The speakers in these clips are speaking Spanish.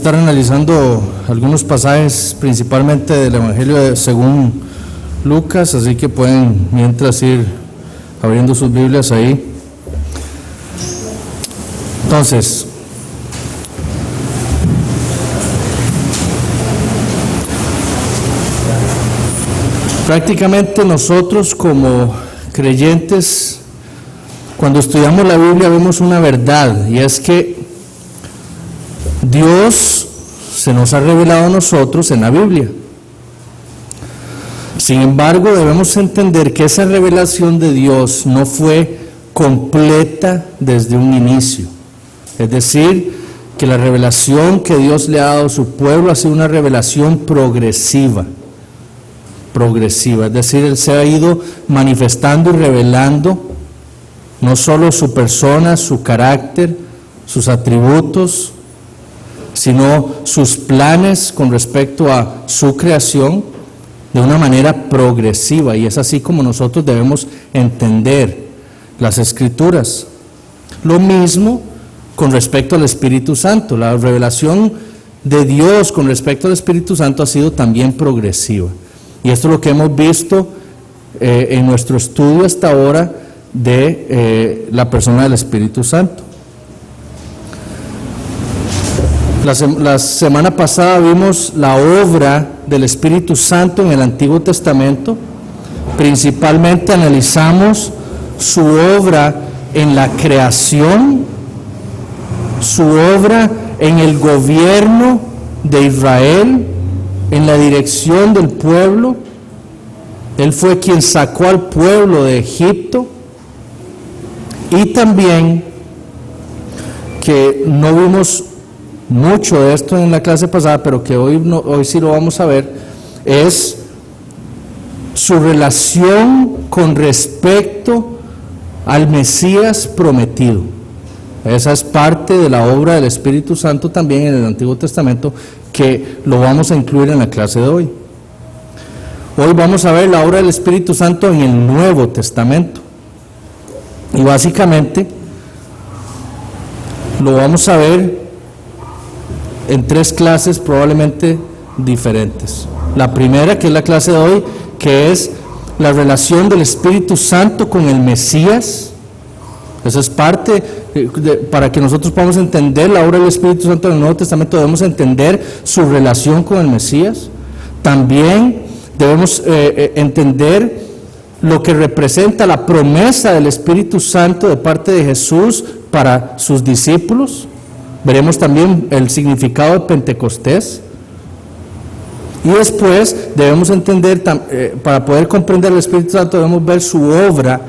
estar analizando algunos pasajes, principalmente del Evangelio según Lucas, así que pueden mientras ir abriendo sus Biblias ahí. Entonces, prácticamente nosotros como creyentes, cuando estudiamos la Biblia vemos una verdad, y es que Dios se nos ha revelado a nosotros en la Biblia. Sin embargo, debemos entender que esa revelación de Dios no fue completa desde un inicio. Es decir, que la revelación que Dios le ha dado a su pueblo ha sido una revelación progresiva. Es decir, Él se ha ido manifestando y revelando no solo su persona, su carácter, sus atributos, sino sus planes con respecto a su creación de una manera progresiva, y es así como nosotros debemos entender las Escrituras. Lo mismo con respecto al Espíritu Santo. La revelación de Dios con respecto al Espíritu Santo ha sido también progresiva, y esto es lo que hemos visto en nuestro estudio hasta ahora de la persona del Espíritu Santo. La semana pasada vimos la obra del Espíritu Santo en el Antiguo Testamento. Principalmente analizamos su obra en la creación, su obra en el gobierno de Israel, en la dirección del pueblo. Él fue quien sacó al pueblo de Egipto. Y también, que no vimos mucho de esto en la clase pasada, pero que hoy sí lo vamos a ver, es su relación con respecto al Mesías prometido. Esa es parte de la obra del Espíritu Santo también en el Antiguo Testamento, que lo vamos a incluir en la clase de hoy. Hoy vamos a ver la obra del Espíritu Santo en el Nuevo Testamento, y básicamente lo vamos a ver en 3 clases probablemente diferentes. La primera, que es la clase de hoy, que es la relación del Espíritu Santo con el Mesías. Esa es parte, para que nosotros podamos entender la obra del Espíritu Santo en el Nuevo Testamento, debemos entender su relación con el Mesías. También debemos entender lo que representa la promesa del Espíritu Santo de parte de Jesús para sus discípulos. Veremos también el significado de Pentecostés. Y después debemos entender, para poder comprender el Espíritu Santo, debemos ver su obra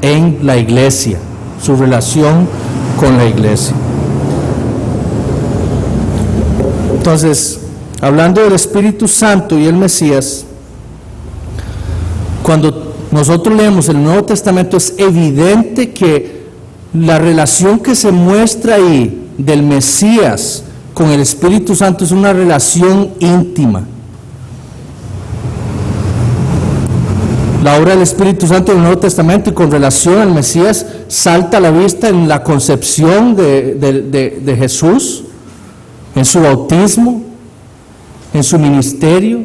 en la iglesia, su relación con la iglesia. Entonces, hablando del Espíritu Santo y el Mesías, cuando nosotros leemos el Nuevo Testamento, es evidente que la relación que se muestra ahí del Mesías con el Espíritu Santo es una relación íntima. La obra del Espíritu Santo en el Nuevo Testamento y con relación al Mesías salta a la vista en la concepción de Jesús, en su bautismo, en su ministerio,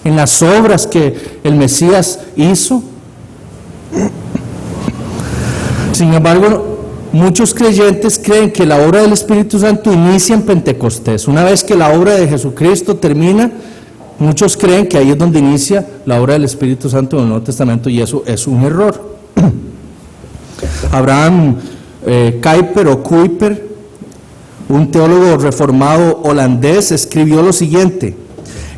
en las obras que el Mesías hizo. Sin embargo, muchos creyentes creen que la obra del Espíritu Santo inicia en Pentecostés. Una vez que la obra de Jesucristo termina, muchos creen que ahí es donde inicia la obra del Espíritu Santo en el Nuevo Testamento, y eso es un error. Abraham Kuyper, un teólogo reformado holandés, escribió lo siguiente: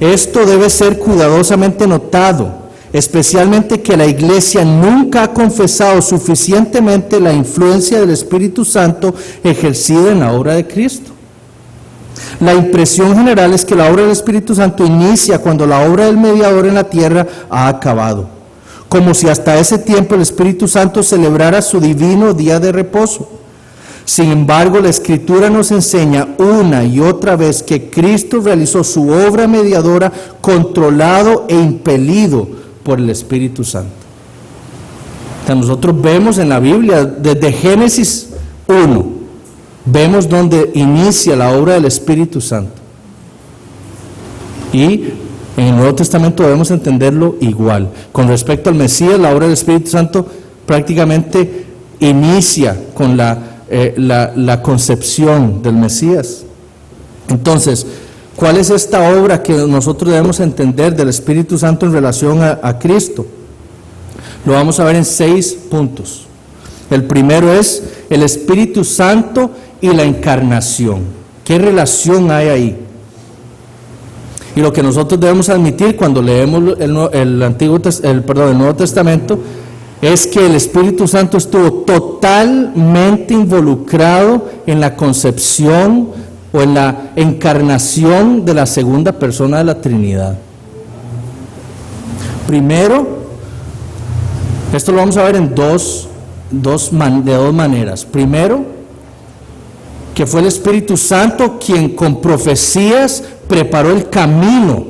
esto debe ser cuidadosamente notado, especialmente que la Iglesia nunca ha confesado suficientemente la influencia del Espíritu Santo ejercida en la obra de Cristo. La impresión general es que la obra del Espíritu Santo inicia cuando la obra del mediador en la tierra ha acabado, como si hasta ese tiempo el Espíritu Santo celebrara su divino día de reposo. Sin embargo, la Escritura nos enseña una y otra vez que Cristo realizó su obra mediadora controlado e impelido por el Espíritu Santo. O sea, nosotros vemos en la Biblia, desde Génesis 1 vemos donde inicia la obra del Espíritu Santo. Y en el Nuevo Testamento debemos entenderlo igual. Con respecto al Mesías, la obra del Espíritu Santo prácticamente inicia con la concepción del Mesías. Entonces, ¿cuál es esta obra que nosotros debemos entender del Espíritu Santo en relación a Cristo? Lo vamos a ver en 6 puntos. El primero es el Espíritu Santo y la encarnación. ¿Qué relación hay ahí? Y lo que nosotros debemos admitir cuando leemos el Nuevo Testamento es que el Espíritu Santo estuvo totalmente involucrado en la concepción o en la encarnación de la segunda persona de la Trinidad. Primero, esto lo vamos a ver en de dos maneras. Primero, que fue el Espíritu Santo quien con profecías preparó el camino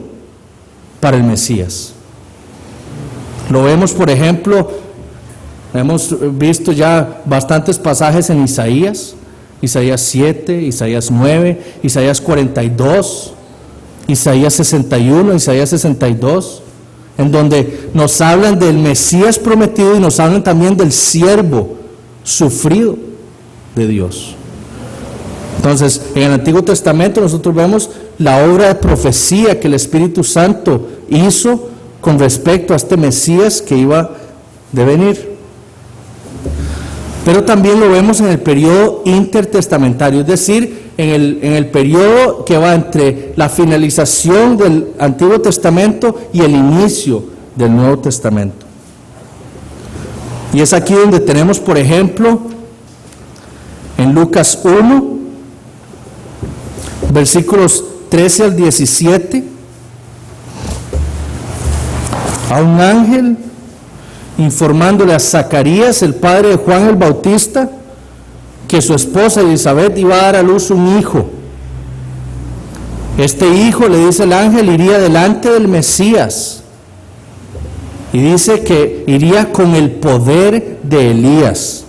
para el Mesías. Lo vemos, por ejemplo, hemos visto ya bastantes pasajes en Isaías 7, Isaías 9, Isaías 42, Isaías 61, Isaías 62, en donde nos hablan del Mesías prometido y nos hablan también del siervo sufrido de Dios. Entonces, en el Antiguo Testamento nosotros vemos la obra de profecía que el Espíritu Santo hizo con respecto a este Mesías que iba de venir. Pero también lo vemos en el periodo intertestamentario, es decir, en el periodo que va entre la finalización del Antiguo Testamento y el inicio del Nuevo Testamento. Y es aquí donde tenemos, por ejemplo, en Lucas 1, versículos 13 al 17, a un ángel informándole a Zacarías, el padre de Juan el Bautista, que su esposa Elizabeth iba a dar a luz un hijo. Este hijo, le dice el ángel, iría delante del Mesías, y dice que iría con el poder de Elías.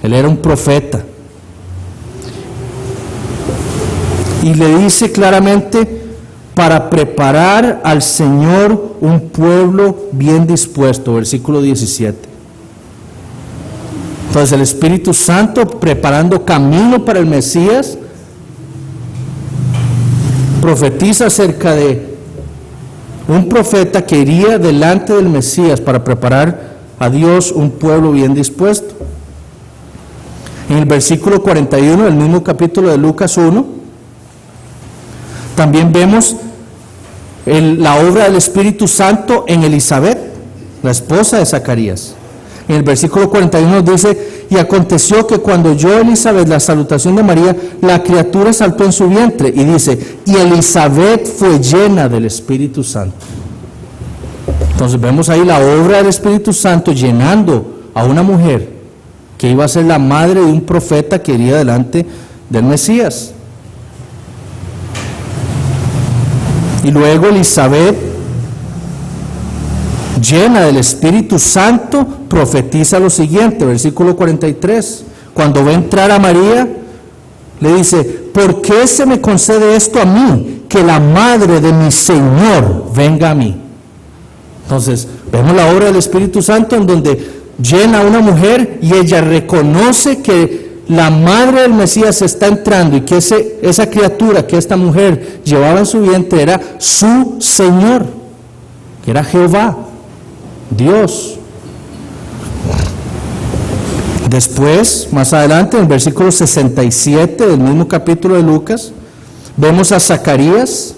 Él era un profeta. Y le dice claramente, para preparar al Señor un pueblo bien dispuesto, versículo 17. Entonces el Espíritu Santo preparando camino para el Mesías, profetiza acerca de un profeta que iría delante del Mesías para preparar a Dios un pueblo bien dispuesto. En el versículo 41 del mismo capítulo de Lucas 1, también vemos la obra del Espíritu Santo en Elizabeth, la esposa de Zacarías. En el versículo 41 dice, y aconteció que cuando oyó Elizabeth la salutación de María, la criatura saltó en su vientre, y dice, y Elizabeth fue llena del Espíritu Santo. Entonces vemos ahí la obra del Espíritu Santo llenando a una mujer que iba a ser la madre de un profeta que iría delante del Mesías. Y luego Elizabeth, llena del Espíritu Santo, profetiza lo siguiente, versículo 43. Cuando ve entrar a María, le dice, ¿por qué se me concede esto a mí, que la madre de mi Señor venga a mí? Entonces, vemos la obra del Espíritu Santo en donde llena a una mujer y ella reconoce que la madre del Mesías está entrando y que esa criatura que esta mujer llevaba en su vientre era su Señor, que era Jehová, Dios. Después, más adelante, en el versículo 67 del mismo capítulo de Lucas, vemos a Zacarías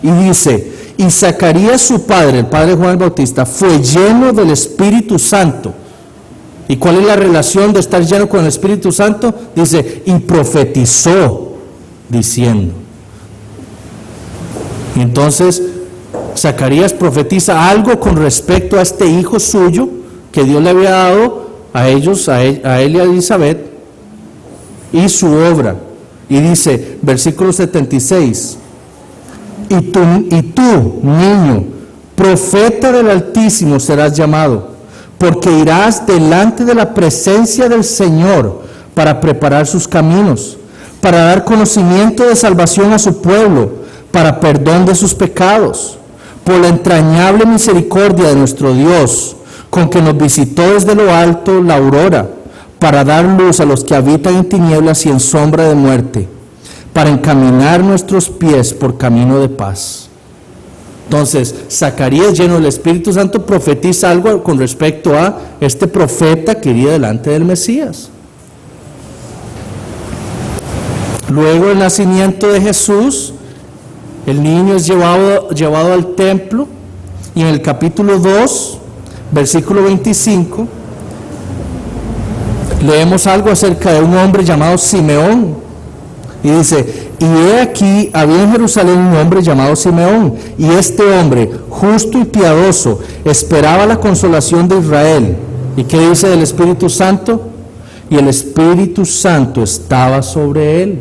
y dice, y Zacarías su padre, el padre de Juan el Bautista, fue lleno del Espíritu Santo. ¿Y cuál es la relación de estar lleno con el Espíritu Santo? Dice, y profetizó, diciendo. Y entonces, Zacarías profetiza algo con respecto a este hijo suyo que Dios le había dado a ellos, a él y a Elizabeth, y su obra. Y dice, versículo 76, y tú, niño, profeta del Altísimo serás llamado, porque irás delante de la presencia del Señor para preparar sus caminos, para dar conocimiento de salvación a su pueblo, para perdón de sus pecados, por la entrañable misericordia de nuestro Dios, con que nos visitó desde lo alto la aurora, para dar luz a los que habitan en tinieblas y en sombra de muerte, para encaminar nuestros pies por camino de paz. Entonces, Zacarías, lleno del Espíritu Santo, profetiza algo con respecto a este profeta que iría delante del Mesías. Luego el nacimiento de Jesús, el niño es llevado al templo, y en el capítulo 2, versículo 25, leemos algo acerca de un hombre llamado Simeón, y dice: y he aquí, había en Jerusalén un hombre llamado Simeón, y este hombre, justo y piadoso, esperaba la consolación de Israel. ¿Y qué dice del Espíritu Santo? Y el Espíritu Santo estaba sobre él.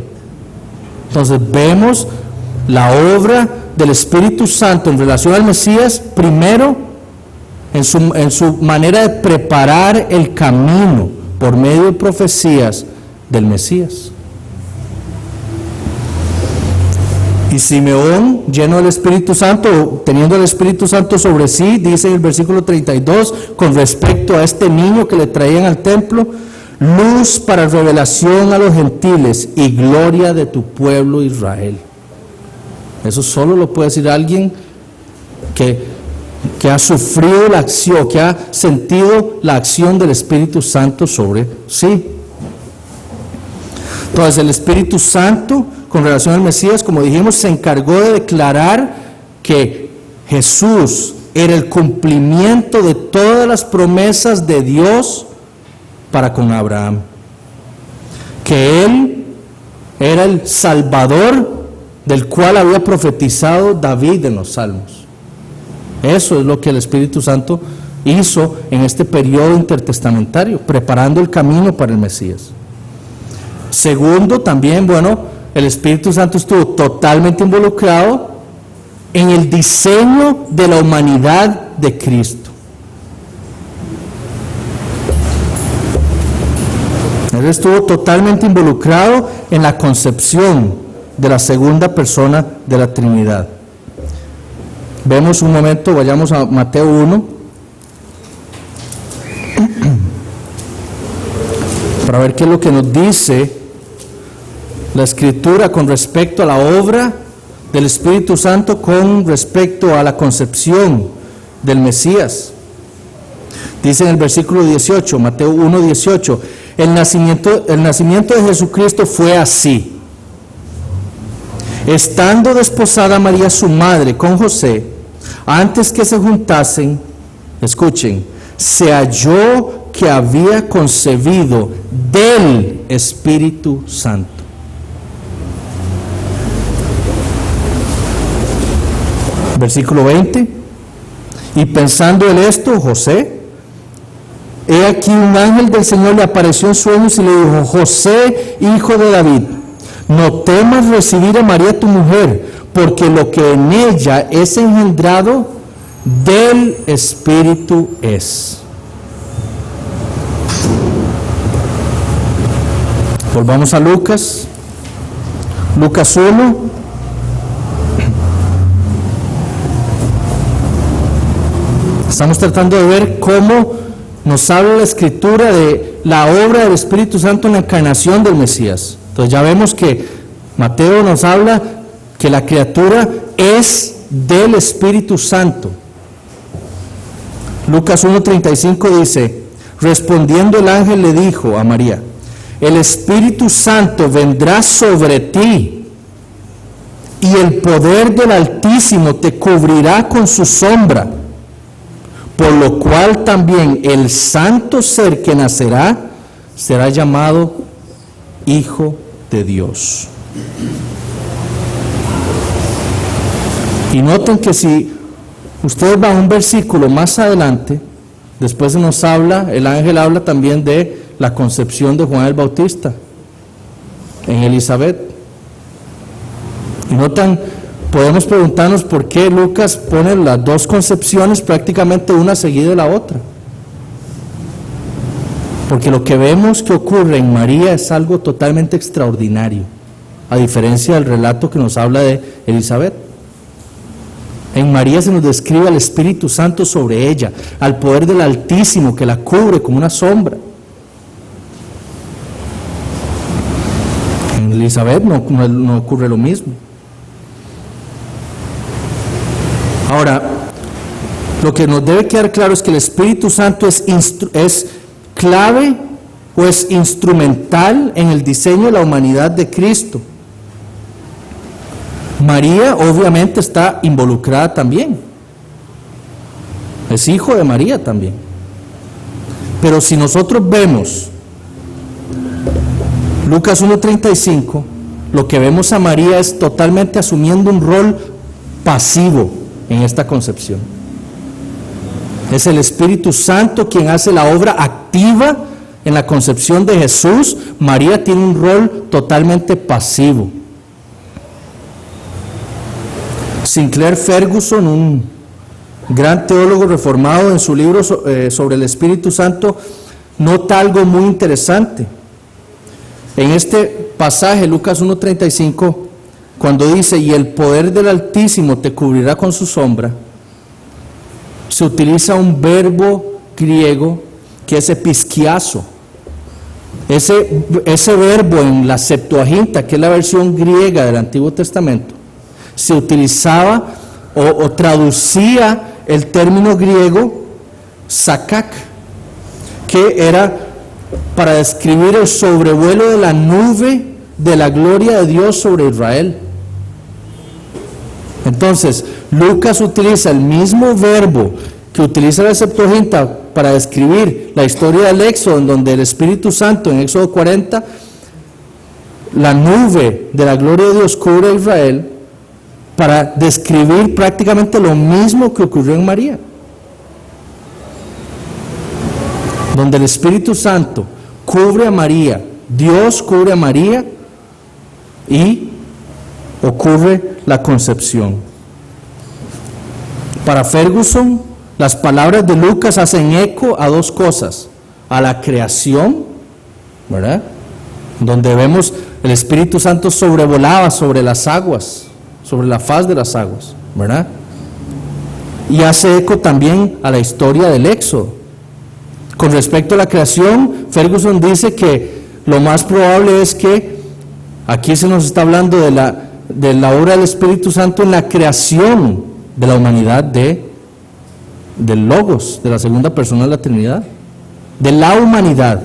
Entonces vemos la obra del Espíritu Santo en relación al Mesías, primero en su manera de preparar el camino por medio de profecías del Mesías. Y Simeón, lleno del Espíritu Santo, teniendo el Espíritu Santo sobre sí, dice en el versículo 32, con respecto a este niño que le traían al templo: luz para revelación a los gentiles y gloria de tu pueblo Israel. Eso solo lo puede decir alguien que ha sufrido la acción, que ha sentido la acción del Espíritu Santo sobre sí. Entonces, el Espíritu Santo, con relación al Mesías, como dijimos, se encargó de declarar que Jesús era el cumplimiento de todas las promesas de Dios para con Abraham, que Él era el Salvador del cual había profetizado David en los Salmos. Eso es lo que el Espíritu Santo hizo en este periodo intertestamentario, preparando el camino para el Mesías. Segundo, también, el Espíritu Santo estuvo totalmente involucrado en el diseño de la humanidad de Cristo. Él estuvo totalmente involucrado en la concepción de la segunda persona de la Trinidad. Vemos un momento, vayamos a Mateo 1, para ver qué es lo que nos dice la Escritura con respecto a la obra del Espíritu Santo, con respecto a la concepción del Mesías. Dice en el versículo 18, Mateo 1, 18, el nacimiento de Jesucristo fue así. Estando desposada María su madre con José, antes que se juntasen, escuchen, se halló que había concebido del Espíritu Santo. Versículo 20, y pensando en esto, José, he aquí un ángel del Señor le apareció en sueños y le dijo: José, hijo de David, no temas recibir a María tu mujer, porque lo que en ella es engendrado del Espíritu es. Volvamos a Lucas 1. Estamos tratando de ver cómo nos habla la Escritura de la obra del Espíritu Santo en la encarnación del Mesías. Entonces ya vemos que Mateo nos habla que la criatura es del Espíritu Santo. Lucas 1:35 dice: respondiendo el ángel le dijo a María: el Espíritu Santo vendrá sobre ti, y el poder del Altísimo te cubrirá con su sombra. Por lo cual también el santo ser que nacerá será llamado Hijo de Dios. Y noten que si ustedes van a un versículo más adelante, después nos habla, el ángel habla también de la concepción de Juan el Bautista en Elizabeth. Y notan, podemos preguntarnos por qué Lucas pone las dos concepciones prácticamente una seguida de la otra. Porque lo que vemos que ocurre en María es algo totalmente extraordinario. a diferencia del relato que nos habla de Elizabeth. En María se nos describe al Espíritu Santo sobre ella, al poder del Altísimo que la cubre como una sombra. En Elizabeth no ocurre lo mismo. Ahora, lo que nos debe quedar claro es que el Espíritu Santo es clave o es instrumental en el diseño de la humanidad de Cristo. María obviamente está involucrada también. Es hijo de María también. Pero si nosotros vemos Lucas 1:35, lo que vemos a María es totalmente asumiendo un rol pasivo en esta concepción. Es el Espíritu Santo quien hace la obra activa en la concepción de Jesús. María tiene un rol totalmente pasivo. Sinclair Ferguson, un gran teólogo reformado, en su libro sobre el Espíritu Santo, nota algo muy interesante. En este pasaje, Lucas 1:35, cuando dice, y el poder del Altísimo te cubrirá con su sombra, se utiliza un verbo griego que es episkiazo. Ese verbo en la Septuaginta, que es la versión griega del Antiguo Testamento, se utilizaba o traducía el término griego sakak, que era para describir el sobrevuelo de la nube de la gloria de Dios sobre Israel. Entonces, Lucas utiliza el mismo verbo que utiliza la Septuaginta para describir la historia del Éxodo, en donde el Espíritu Santo, en Éxodo 40, la nube de la gloria de Dios cubre a Israel, para describir prácticamente lo mismo que ocurrió en María, donde el Espíritu Santo cubre a María, Dios cubre a María y ocurre la concepción. Para Ferguson, las palabras de Lucas hacen eco a dos cosas: a la creación, ¿verdad?, donde vemos el Espíritu Santo sobrevolaba sobre las aguas, sobre la faz de las aguas, ¿verdad? Y hace eco también a la historia del Éxodo. Con respecto a la creación, Ferguson dice que lo más probable es que aquí se nos está hablando de la obra del Espíritu Santo en la creación de la humanidad del Logos, de la segunda persona de la Trinidad, de la humanidad.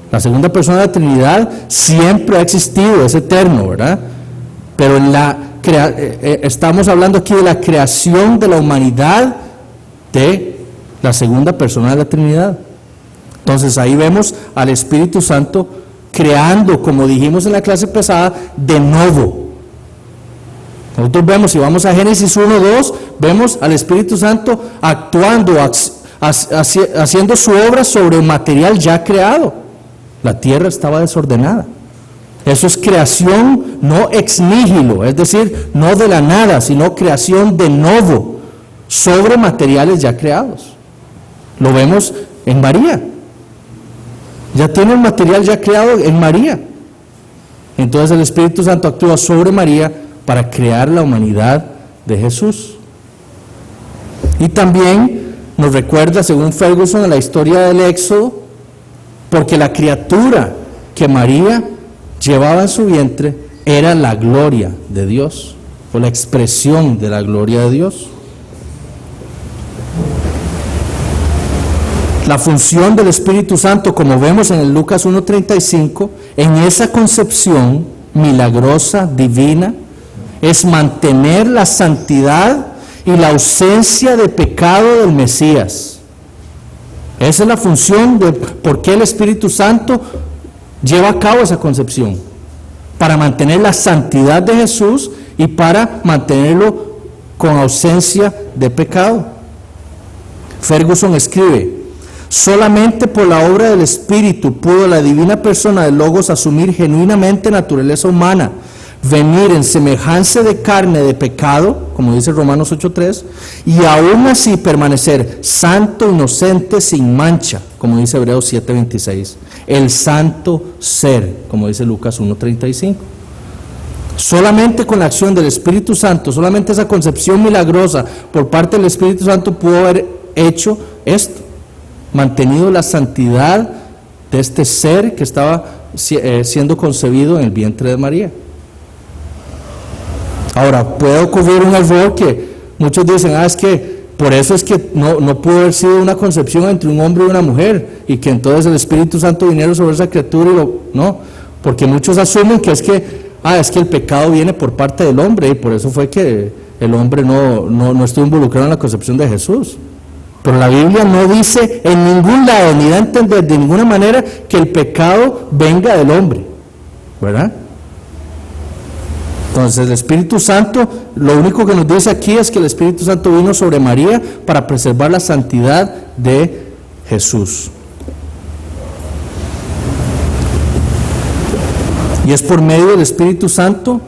La segunda persona de la Trinidad siempre ha existido, es eterno, ¿verdad? Pero estamos hablando aquí de la creación de la humanidad de la segunda persona de la Trinidad. Entonces ahí vemos al Espíritu Santo creando, como dijimos en la clase pasada, de nuevo. Nosotros vemos, si vamos a Génesis 1:2, vemos al Espíritu Santo actuando, haciendo su obra sobre material ya creado. La tierra estaba desordenada. Eso es creación no ex nihilo, es decir, no de la nada, sino creación de nuevo, sobre materiales ya creados. Lo vemos en María. Ya tiene el material ya creado en María. Entonces el Espíritu Santo actúa sobre María para crear la humanidad de Jesús. Y también nos recuerda, según Ferguson, a la historia del Éxodo, porque la criatura que María llevaba en su vientre era la gloria de Dios, o la expresión de la gloria de Dios. La función del Espíritu Santo, como vemos en el Lucas 1:35, en esa concepción milagrosa, divina, es mantener la santidad y la ausencia de pecado del Mesías. Esa es la función de por qué el Espíritu Santo lleva a cabo esa concepción, para mantener la santidad de Jesús y para mantenerlo con ausencia de pecado. Ferguson escribe: solamente por la obra del Espíritu pudo la divina persona del Logos asumir genuinamente naturaleza humana, venir en semejanza de carne de pecado, como dice Romanos 8:3, y aún así permanecer santo, inocente, sin mancha, como dice Hebreos 7:26, el santo ser, como dice Lucas 1:35. Solamente con la acción del Espíritu Santo, solamente esa concepción milagrosa por parte del Espíritu Santo pudo haber hecho esto, mantenido la santidad de este ser que estaba siendo concebido en el vientre de María. Ahora, puede ocurrir un error que muchos dicen, es que por eso es que no pudo haber sido una concepción entre un hombre y una mujer, y que entonces el Espíritu Santo viniera sobre esa criatura, no, porque muchos asumen que es que el pecado viene por parte del hombre, y por eso fue que el hombre no estuvo involucrado en la concepción de Jesús. Pero la Biblia no dice en ningún lado, ni da a entender de ninguna manera que el pecado venga del hombre, ¿verdad? Entonces el Espíritu Santo, lo único que nos dice aquí es que el Espíritu Santo vino sobre María para preservar la santidad de Jesús. Y es por medio del Espíritu Santo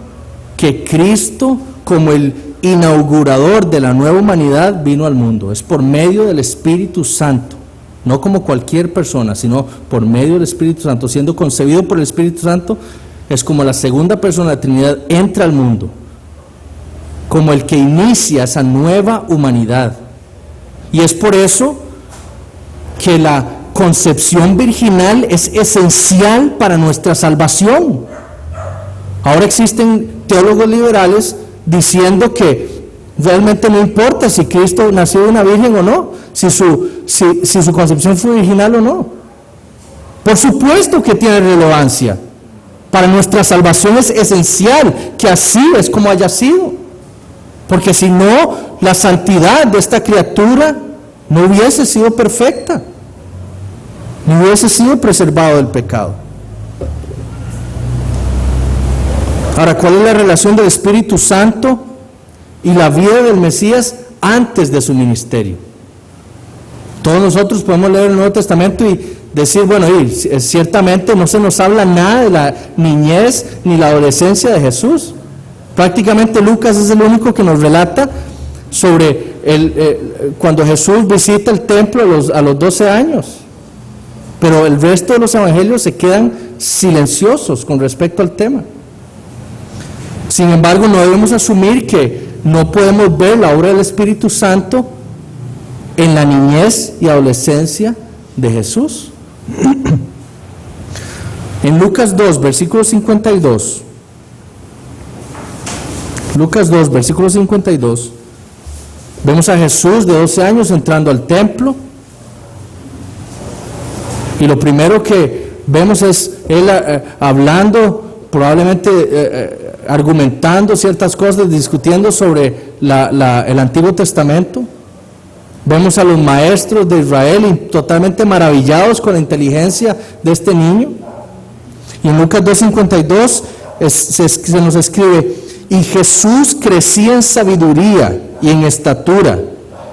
que Cristo, como el inaugurador de la nueva humanidad, vino al mundo. Es por medio del Espíritu Santo, no como cualquier persona, sino por medio del Espíritu Santo. Siendo concebido por el Espíritu Santo, es como la segunda persona de la Trinidad entra al mundo, como el que inicia esa nueva humanidad. Y es por eso que la concepción virginal es esencial para nuestra salvación. Ahora existen teólogos liberales diciendo que realmente no importa si Cristo nació de una virgen o no, si su concepción fue virginal o no. Por supuesto que tiene relevancia. Para nuestra salvación es esencial que así es como haya sido, porque si no, la santidad de esta criatura no hubiese sido perfecta, no hubiese sido preservado del pecado. Ahora, ¿cuál es la relación del Espíritu Santo y la vida del Mesías antes de su ministerio? Todos nosotros podemos leer el Nuevo Testamento y decir, bueno, ciertamente no se nos habla nada de la niñez ni la adolescencia de Jesús. Prácticamente Lucas es el único que nos relata sobre cuando Jesús visita el templo a los 12 años. Pero el resto de los evangelios se quedan silenciosos con respecto al tema. Sin embargo, no debemos asumir que no podemos ver la obra del Espíritu Santo en la niñez y adolescencia de Jesús. En Lucas 2, versículo 52, Lucas 2, versículo 52, vemos a Jesús de 12 años entrando al templo, y lo primero que vemos es él hablando, probablemente argumentando ciertas cosas, discutiendo sobre el Antiguo Testamento. Vemos a los maestros de Israel totalmente maravillados con la inteligencia de este niño. Y en Lucas 2:52 se nos escribe: y Jesús crecía en sabiduría y en estatura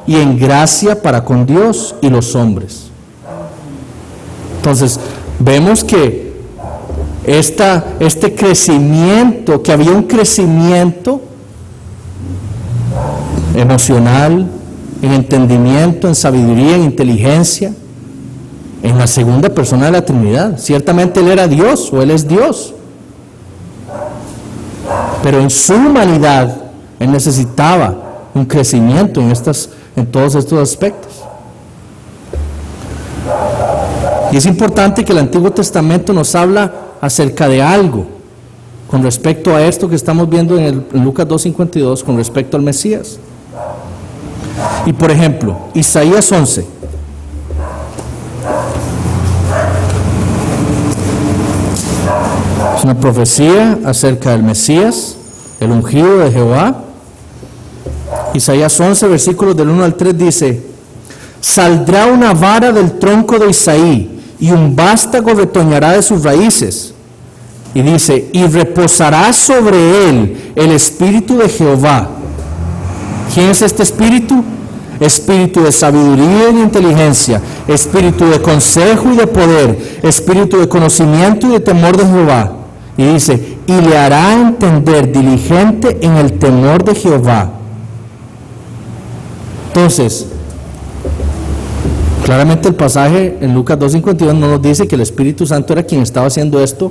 y en gracia para con Dios y los hombres. Entonces, vemos que este crecimiento, que había un crecimiento emocional, en entendimiento, en sabiduría, en inteligencia, en la segunda persona de la Trinidad. Ciertamente Él era Dios, o Él es Dios, pero en su humanidad Él necesitaba un crecimiento en todos estos aspectos. Y es importante que el Antiguo Testamento nos habla acerca de algo con respecto a esto que estamos viendo en Lucas 2:52, con respecto al Mesías. Y por ejemplo, Isaías 11. Es una profecía acerca del Mesías, el ungido de Jehová. Isaías 11, versículos del 1 al 3 dice: saldrá una vara del tronco de Isaí, y un vástago retoñará de sus raíces. Y dice: y reposará sobre él el espíritu de Jehová. ¿Quién es este espíritu? Espíritu de sabiduría y de inteligencia, espíritu de consejo y de poder, espíritu de conocimiento y de temor de Jehová. Y dice: y le hará entender diligente en el temor de Jehová. Entonces, claramente el pasaje en Lucas 2:52 no nos dice que el Espíritu Santo era quien estaba haciendo esto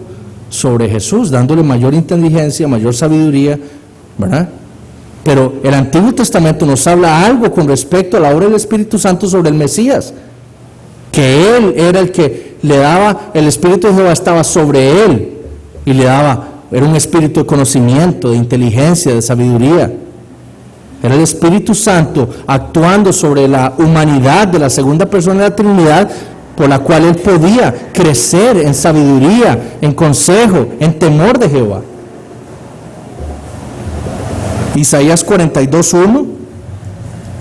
sobre Jesús, dándole mayor inteligencia, mayor sabiduría, ¿verdad? Pero el Antiguo Testamento nos habla algo con respecto a la obra del Espíritu Santo sobre el Mesías, que Él era el que le daba, el Espíritu de Jehová estaba sobre Él y le daba, era un espíritu de conocimiento, de inteligencia, de sabiduría. Era el Espíritu Santo actuando sobre la humanidad de la segunda persona de la Trinidad, por la cual Él podía crecer en sabiduría, en consejo, en temor de Jehová. Isaías 42:1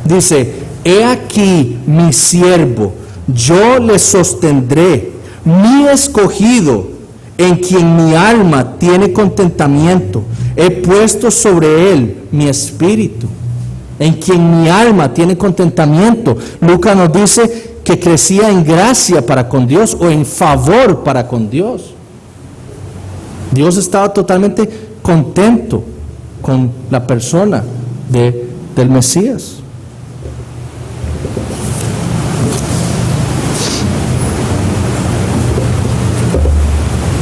dice: he aquí mi siervo, yo le sostendré, mi escogido, en quien mi alma tiene contentamiento. He puesto sobre él mi espíritu, en quien mi alma tiene contentamiento. Lucas nos dice que crecía en gracia para con Dios, o en favor para con Dios. Dios estaba totalmente contento con la persona del Mesías.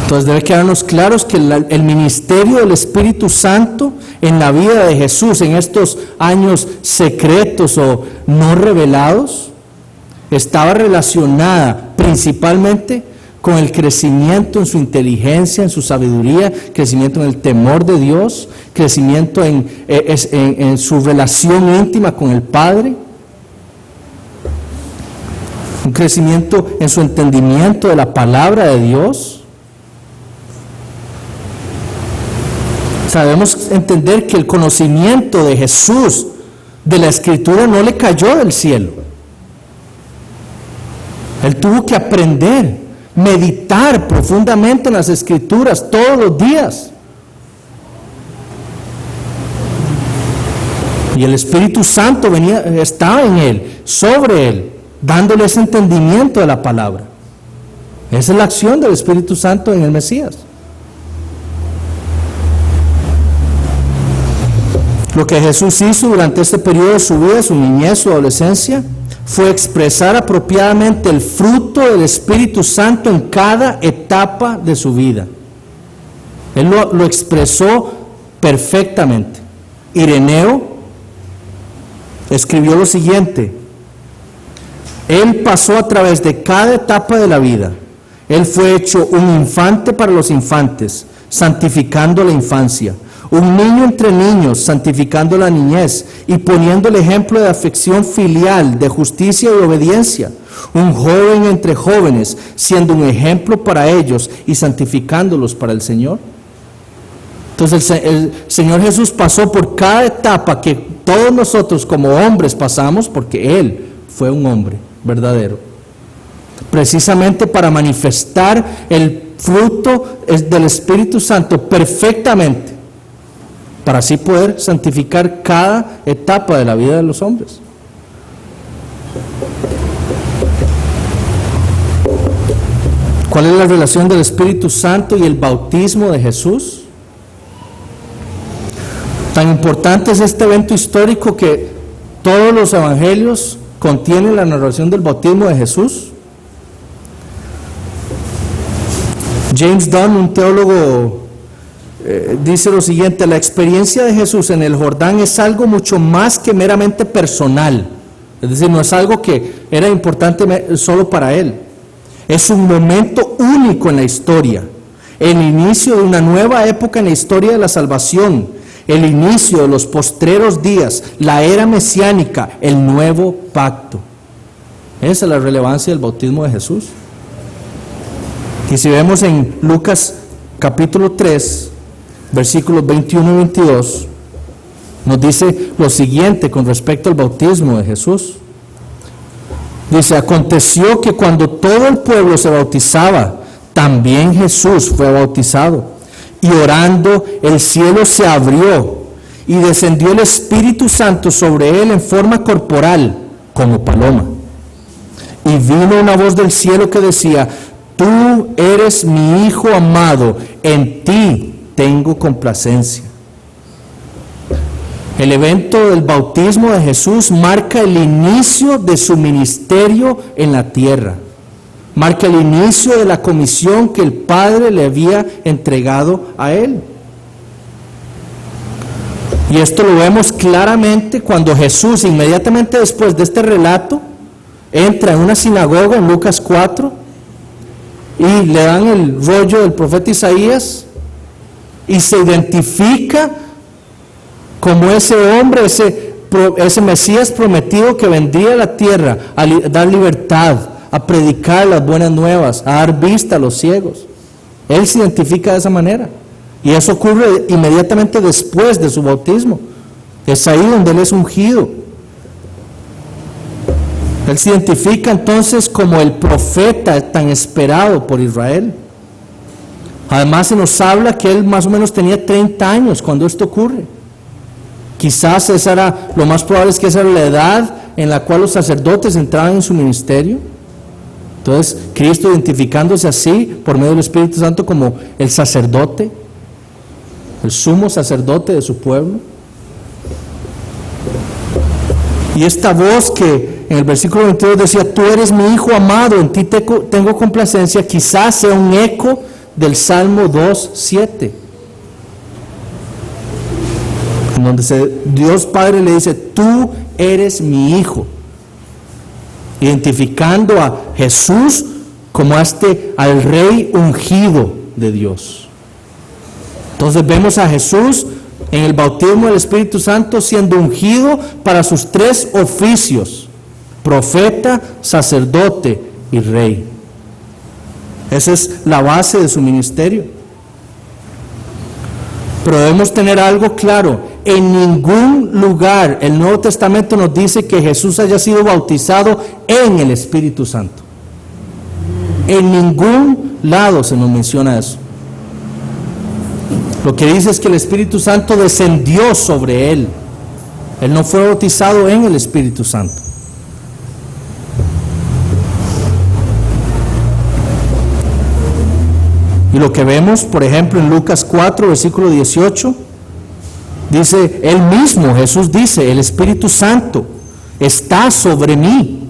Entonces debe quedarnos claros que el ministerio del Espíritu Santo en la vida de Jesús, en estos años secretos o no revelados, estaba relacionada principalmente con el crecimiento en su inteligencia, en su sabiduría, crecimiento en el temor de Dios, crecimiento en su relación íntima con el Padre, un crecimiento en su entendimiento de la palabra de Dios. Debemos entender que el conocimiento de Jesús, de la Escritura, no le cayó del cielo. Él tuvo que aprender, meditar profundamente en las Escrituras todos los días. Y el Espíritu Santo estaba en él, sobre él, dándole ese entendimiento de la palabra. Esa es la acción del Espíritu Santo en el Mesías. Lo que Jesús hizo durante este periodo de su vida, su niñez, su adolescencia, fue expresar apropiadamente el fruto del Espíritu Santo en cada etapa de su vida. Él lo expresó perfectamente. Ireneo escribió lo siguiente: Él pasó a través de cada etapa de la vida. Él fue hecho un infante para los infantes, santificando la infancia. Un niño entre niños, santificando la niñez y poniendo el ejemplo de afección filial, de justicia y obediencia. Un joven entre jóvenes, siendo un ejemplo para ellos y santificándolos para el Señor. Entonces el Señor Jesús pasó por cada etapa que todos nosotros como hombres pasamos, porque Él fue un hombre verdadero, precisamente para manifestar el fruto del Espíritu Santo perfectamente, para así poder santificar cada etapa de la vida de los hombres. ¿Cuál es la relación del Espíritu Santo y el bautismo de Jesús? Tan importante es este evento histórico que todos los evangelios contienen la narración del bautismo de Jesús. James Dunn, un teólogo, dice lo siguiente: la experiencia de Jesús en el Jordán es algo mucho más que meramente personal. Es decir, no es algo que era importante solo para él. Es un momento único en la historia, el inicio de una nueva época en la historia de la salvación, el inicio de los postreros días, la era mesiánica, el nuevo pacto. Esa es la relevancia del bautismo de Jesús. Y si vemos en Lucas capítulo 3, versículos 21 y 22, nos dice lo siguiente con respecto al bautismo de Jesús. Dice: aconteció que cuando todo el pueblo se bautizaba, también Jesús fue bautizado. Y orando, el cielo se abrió y descendió el Espíritu Santo sobre él en forma corporal, como paloma. Y vino una voz del cielo que decía: tú eres mi Hijo amado, en ti tengo complacencia. El evento del bautismo de Jesús marca el inicio de su ministerio en la tierra. Marca el inicio de la comisión que el Padre le había entregado a él. Y esto lo vemos claramente cuando Jesús, inmediatamente después de este relato, entra en una sinagoga en Lucas 4 y le dan el rollo del profeta Isaías y se identifica como ese hombre, ese Mesías prometido que vendría a la tierra a dar libertad, a predicar las buenas nuevas, a dar vista a los ciegos. Él se identifica de esa manera. Y eso ocurre inmediatamente después de su bautismo. Es ahí donde él es ungido. Él se identifica entonces como el profeta tan esperado por Israel. Además se nos habla que él más o menos tenía 30 años cuando esto ocurre. Quizás esa era, lo más probable es que esa era la edad en la cual los sacerdotes entraban en su ministerio. Entonces Cristo identificándose así por medio del Espíritu Santo como el sacerdote, el sumo sacerdote de su pueblo. Y esta voz que en el versículo 22 decía, tú eres mi hijo amado, en ti tengo complacencia, quizás sea un eco del Salmo 2:7, en donde Dios Padre le dice, tú eres mi hijo, identificando a Jesús como al rey ungido de Dios. Entonces vemos a Jesús en el bautismo del Espíritu Santo siendo ungido para sus 3 oficios: profeta, sacerdote y rey. Esa es la base de su ministerio. Pero debemos tener algo claro: en ningún lugar el Nuevo Testamento nos dice que Jesús haya sido bautizado en el Espíritu Santo. En ningún lado se nos menciona eso. Lo que dice es que el Espíritu Santo descendió sobre él. Él no fue bautizado en el Espíritu Santo. Y lo que vemos, por ejemplo, en Lucas 4, versículo 18, dice, él mismo, Jesús dice, el Espíritu Santo está sobre mí.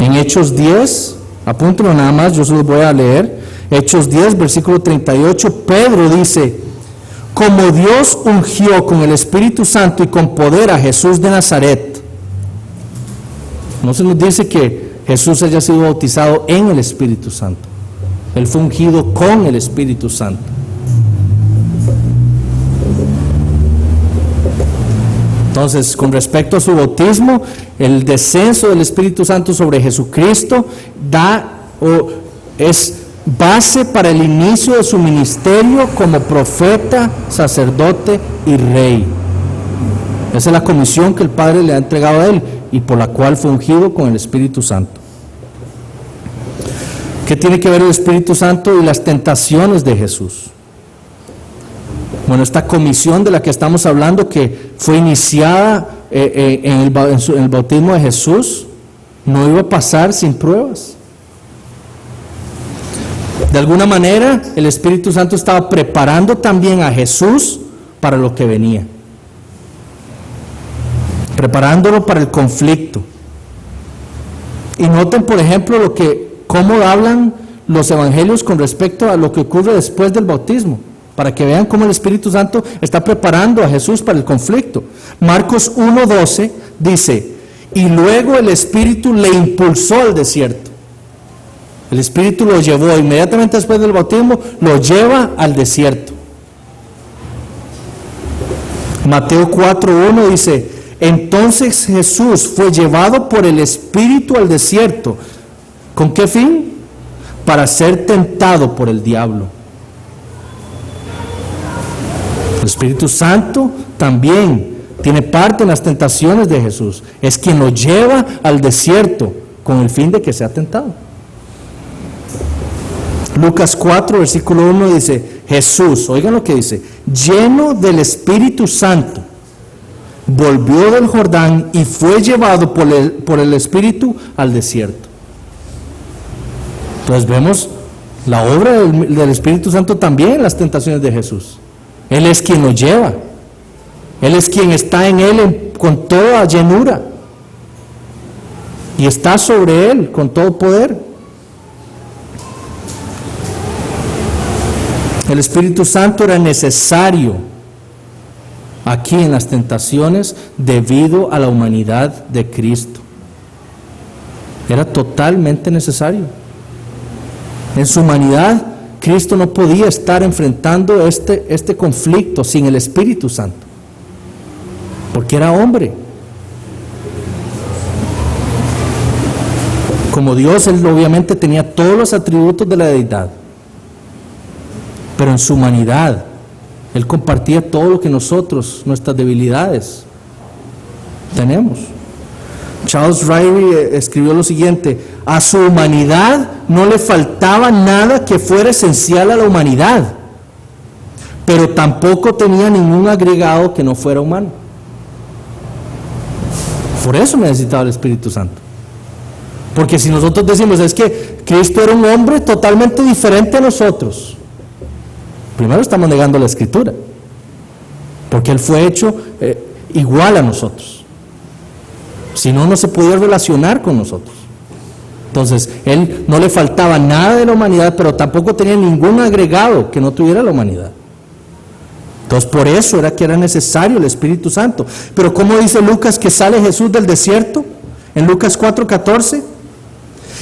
En Hechos 10, apúntenlo nada más, yo se los voy a leer. Hechos 10, versículo 38, Pedro dice, como Dios ungió con el Espíritu Santo y con poder a Jesús de Nazaret. No se nos dice que Jesús haya sido bautizado en el Espíritu Santo. Él fue ungido con el Espíritu Santo. Entonces, con respecto a su bautismo, el descenso del Espíritu Santo sobre Jesucristo es base para el inicio de su ministerio como profeta, sacerdote y rey. Esa es la comisión que el Padre le ha entregado a él y por la cual fue ungido con el Espíritu Santo. ¿Qué tiene que ver el Espíritu Santo y las tentaciones de Jesús? Bueno, esta comisión de la que estamos hablando, que fue iniciada en el bautismo de Jesús, no iba a pasar sin pruebas. De alguna manera, el Espíritu Santo estaba preparando también a Jesús para lo que venía, preparándolo para el conflicto. Y noten, por ejemplo, cómo hablan los evangelios con respecto a lo que ocurre después del bautismo, para que vean cómo el Espíritu Santo está preparando a Jesús para el conflicto. Marcos 1:12 dice, y luego el Espíritu le impulsó al desierto. El Espíritu lo llevó inmediatamente después del bautismo, lo lleva al desierto. Mateo 4:1 dice, entonces Jesús fue llevado por el Espíritu al desierto. ¿Con qué fin? Para ser tentado por el diablo. El Espíritu Santo también tiene parte en las tentaciones de Jesús. Es quien lo lleva al desierto con el fin de que sea tentado. Lucas 4, versículo 1 dice, Jesús, oigan lo que dice, lleno del Espíritu Santo, volvió del Jordán y fue llevado por el Espíritu al desierto. Entonces vemos la obra del Espíritu Santo también en las tentaciones de Jesús. Él es quien lo lleva. Él es quien está en él con toda llenura. y está sobre él con todo poder. El Espíritu Santo era necesario aquí en las tentaciones debido a la humanidad de Cristo. Era totalmente necesario. En su humanidad, Cristo no podía estar enfrentando este conflicto sin el Espíritu Santo, porque era hombre. Como Dios, Él obviamente tenía todos los atributos de la deidad, pero en su humanidad, Él compartía todo lo que nosotros, nuestras debilidades, tenemos. Charles Ryrie escribió lo siguiente: a su humanidad no le faltaba nada que fuera esencial a la humanidad, pero tampoco tenía ningún agregado que no fuera humano. Por eso necesitaba el Espíritu Santo. Porque si nosotros decimos, es que Cristo era un hombre totalmente diferente a nosotros, primero estamos negando la Escritura, porque Él fue hecho igual a nosotros. Si no, no se podía relacionar con nosotros. Entonces, Él no le faltaba nada de la humanidad, pero tampoco tenía ningún agregado que no tuviera la humanidad. Entonces, por eso era que era necesario el Espíritu Santo. Pero ¿cómo dice Lucas que sale Jesús del desierto? En Lucas 4:14.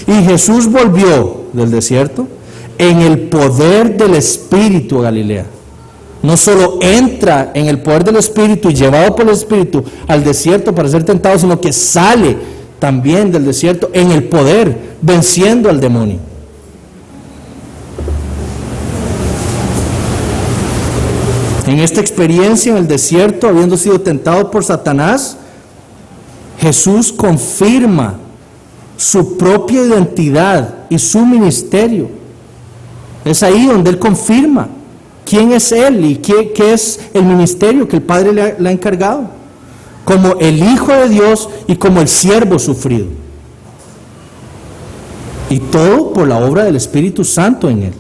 Y Jesús volvió del desierto en el poder del Espíritu a Galilea. No solo entra en el poder del Espíritu y llevado por el Espíritu al desierto para ser tentado, sino que sale también del desierto en el poder, venciendo al demonio. En esta experiencia en el desierto, habiendo sido tentado por Satanás, Jesús confirma su propia identidad y su ministerio. Es ahí donde Él confirma quién es Él y qué es el ministerio que el Padre le ha encargado, como el Hijo de Dios y como el siervo sufrido. Y todo por la obra del Espíritu Santo en Él.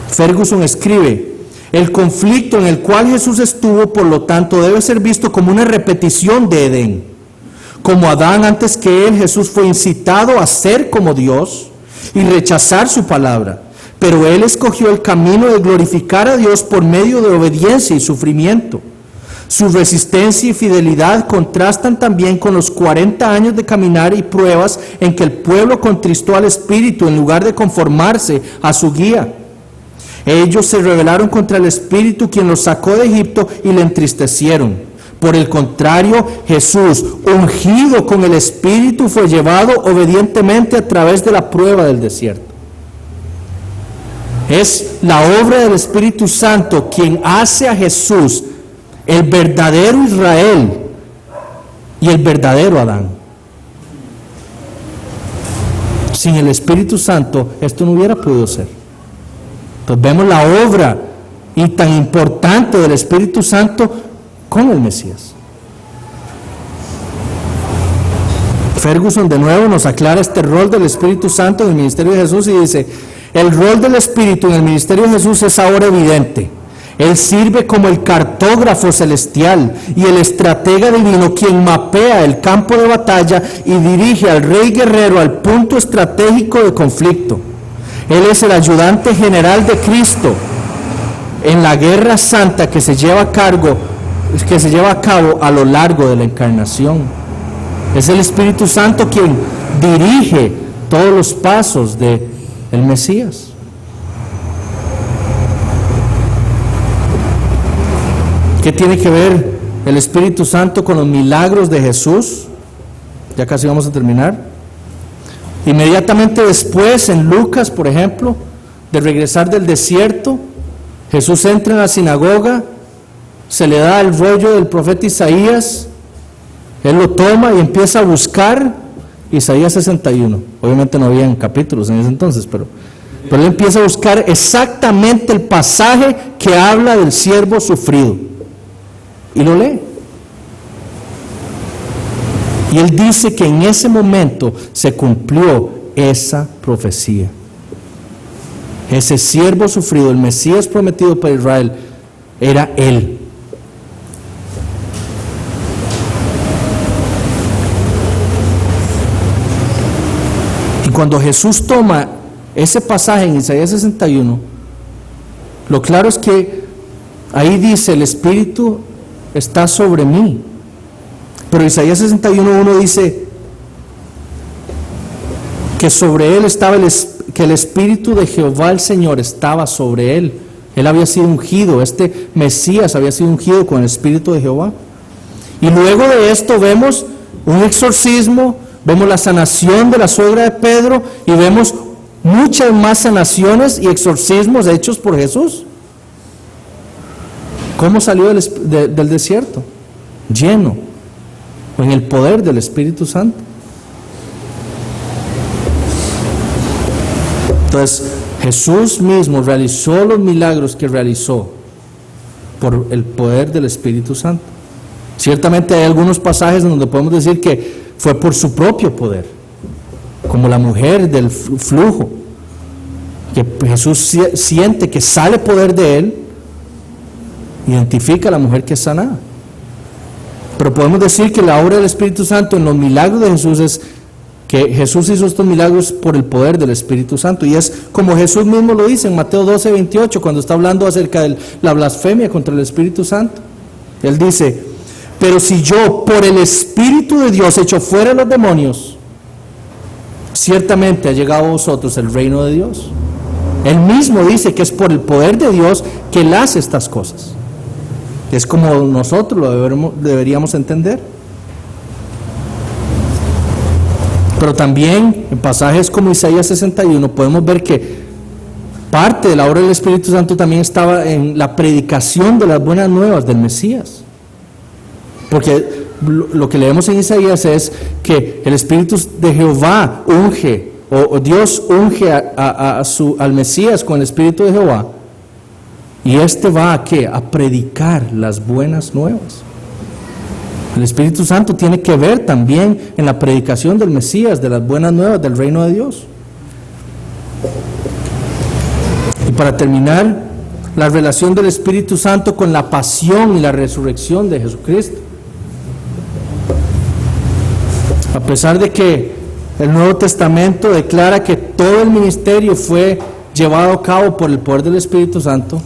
Ferguson escribe: el conflicto en el cual Jesús estuvo, por lo tanto, debe ser visto como una repetición de Edén. Como Adán antes que Él, Jesús fue incitado a ser como Dios y rechazar su palabra. Pero Él escogió el camino de glorificar a Dios por medio de obediencia y sufrimiento. Su resistencia y fidelidad contrastan también con los 40 años de caminar y pruebas en que el pueblo contristó al Espíritu en lugar de conformarse a su guía. Ellos se rebelaron contra el Espíritu, quien los sacó de Egipto, y le entristecieron. Por el contrario, Jesús, ungido con el Espíritu, fue llevado obedientemente a través de la prueba del desierto. Es la obra del Espíritu Santo quien hace a Jesús el verdadero Israel y el verdadero Adán. Sin el Espíritu Santo esto no hubiera podido ser. Entonces vemos la obra y tan importante del Espíritu Santo con el Mesías. Ferguson de nuevo nos aclara este rol del Espíritu Santo en el ministerio de Jesús y dice: el rol del Espíritu en el ministerio de Jesús es ahora evidente. Él sirve como el cartógrafo celestial y el estratega divino, quien mapea el campo de batalla y dirige al rey guerrero al punto estratégico de conflicto. Él es el ayudante general de Cristo en la guerra santa que se lleva a cabo a lo largo de la encarnación. Es el Espíritu Santo quien dirige todos los pasos del Mesías. ¿Qué tiene que ver el Espíritu Santo con los milagros de Jesús? Ya casi vamos a terminar. Inmediatamente después, en Lucas, por ejemplo, de regresar del desierto, Jesús entra en la sinagoga, se le da el rollo del profeta Isaías, Él lo toma y empieza a buscar Isaías 61. Obviamente no habían capítulos en ese entonces, pero Él empieza a buscar exactamente el pasaje que habla del siervo sufrido. Y lo lee. Y Él dice que en ese momento se cumplió esa profecía. Ese siervo sufrido, el Mesías prometido para Israel, era Él. cuando Jesús toma ese pasaje en Isaías 61, lo claro es que ahí dice: el Espíritu está sobre mí. Pero Isaías 61:1 dice que sobre él estaba que el Espíritu de Jehová el Señor estaba sobre él. Él había sido ungido, este Mesías había sido ungido con el Espíritu de Jehová. Y luego de esto vemos un exorcismo, vemos la sanación de la suegra de Pedro y vemos muchas más sanaciones y exorcismos hechos por Jesús. ¿Cómo salió del desierto? Lleno, en el poder del Espíritu Santo. Entonces, Jesús mismo realizó los milagros que realizó por el poder del Espíritu Santo. Ciertamente hay algunos pasajes en donde podemos decir que fue por su propio poder, como la mujer del flujo, que Jesús siente que sale poder de él, identifica a la mujer que es sanada. Pero podemos decir que la obra del Espíritu Santo en los milagros de Jesús es que Jesús hizo estos milagros por el poder del Espíritu Santo, y es como Jesús mismo lo dice en Mateo 12:28, cuando está hablando acerca de la blasfemia contra el Espíritu Santo. Él dice: pero si yo por el Espíritu de Dios echo fuera los demonios, ciertamente ha llegado a vosotros el reino de Dios. Él mismo dice que es por el poder de Dios que Él hace estas cosas. Es como nosotros lo deberíamos entender. Pero también en pasajes como Isaías 61 podemos ver que parte de la obra del Espíritu Santo también estaba en la predicación de las buenas nuevas del Mesías. Porque lo que leemos en Isaías es que el Espíritu de Jehová unge, o Dios unge al Mesías con el Espíritu de Jehová, y este va a ¿qué? A predicar las buenas nuevas. El Espíritu Santo tiene que ver también en la predicación del Mesías, de las buenas nuevas del reino de Dios. Y para terminar, la relación del Espíritu Santo con la pasión y la resurrección de Jesucristo. A pesar de que el Nuevo Testamento declara que todo el ministerio fue llevado a cabo por el poder del Espíritu Santo,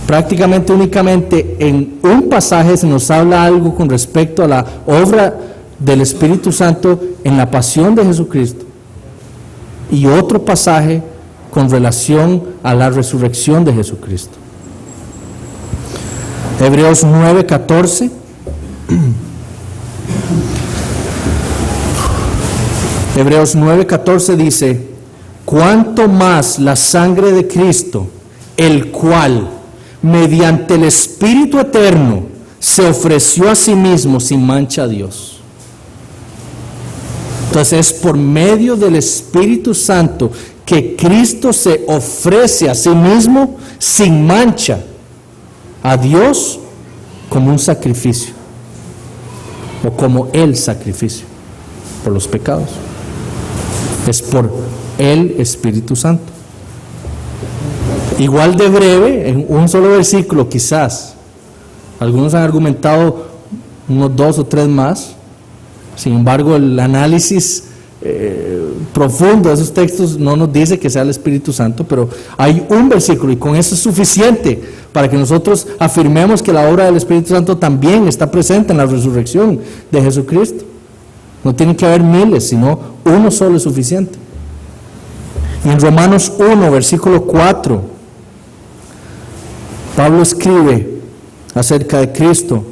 prácticamente únicamente en un pasaje se nos habla algo con respecto a la obra del Espíritu Santo en la pasión de Jesucristo, y otro pasaje con relación a la resurrección de Jesucristo. Hebreos 9:14. Hebreos 9:14 dice: cuánto más la sangre de Cristo, el cual mediante el Espíritu eterno se ofreció a sí mismo sin mancha a Dios. Entonces es por medio del Espíritu Santo que Cristo se ofrece a sí mismo sin mancha a Dios como un sacrificio, o como el sacrificio por los pecados. Es por el Espíritu Santo. Igual de breve, en un solo versículo quizás. Algunos han argumentado unos 2 o 3 más. Sin embargo, el análisis profundo de esos textos no nos dice que sea el Espíritu Santo, pero hay un versículo y con eso es suficiente para que nosotros afirmemos que la obra del Espíritu Santo también está presente en la resurrección de Jesucristo. No tiene que haber miles, sino uno solo es suficiente. Y en Romanos 1, versículo 4, Pablo escribe acerca de Cristo,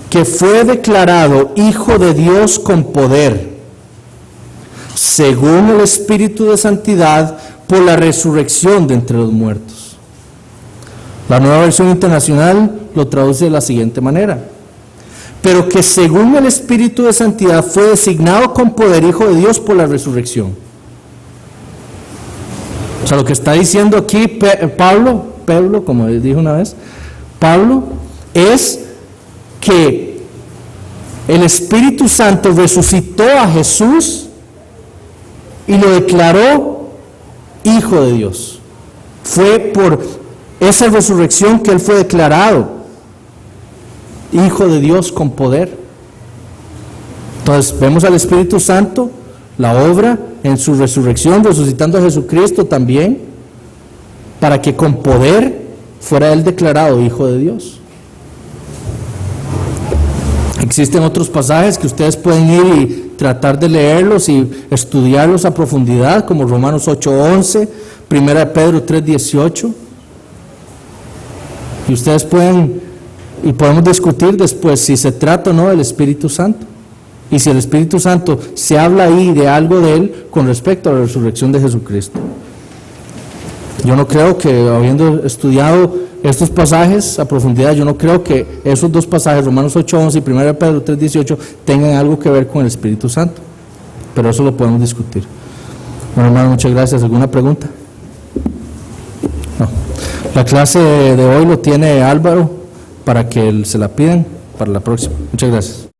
que fue declarado Hijo de Dios con poder, según el Espíritu de Santidad, por la resurrección de entre los muertos. La Nueva Versión Internacional lo traduce de la siguiente manera: pero que según el Espíritu de Santidad fue designado con poder Hijo de Dios por la resurrección. O sea, lo que está diciendo aquí Pablo, como dijo una vez, Pablo, es que el Espíritu Santo resucitó a Jesús y lo declaró Hijo de Dios. Fue por esa resurrección que Él fue declarado Hijo de Dios con poder. Entonces vemos al Espíritu Santo la obra en su resurrección, resucitando a Jesucristo también, para que con poder fuera él declarado Hijo de Dios. Existen otros pasajes que ustedes pueden ir y tratar de leerlos y estudiarlos a profundidad, como Romanos 8:11, 1 Pedro 3:18. Y ustedes pueden, y podemos discutir después si se trata o no del Espíritu Santo. Y si el Espíritu Santo se habla ahí de algo de él con respecto a la resurrección de Jesucristo. Yo no creo que, habiendo estudiado estos pasajes a profundidad, yo no creo que esos dos pasajes, Romanos 8:11 y 1 Pedro 3:18, tengan algo que ver con el Espíritu Santo. Pero eso lo podemos discutir. Bueno, hermano, muchas gracias. ¿Alguna pregunta? No. La clase de hoy lo tiene Álvaro para que se la pidan para la próxima. Muchas gracias.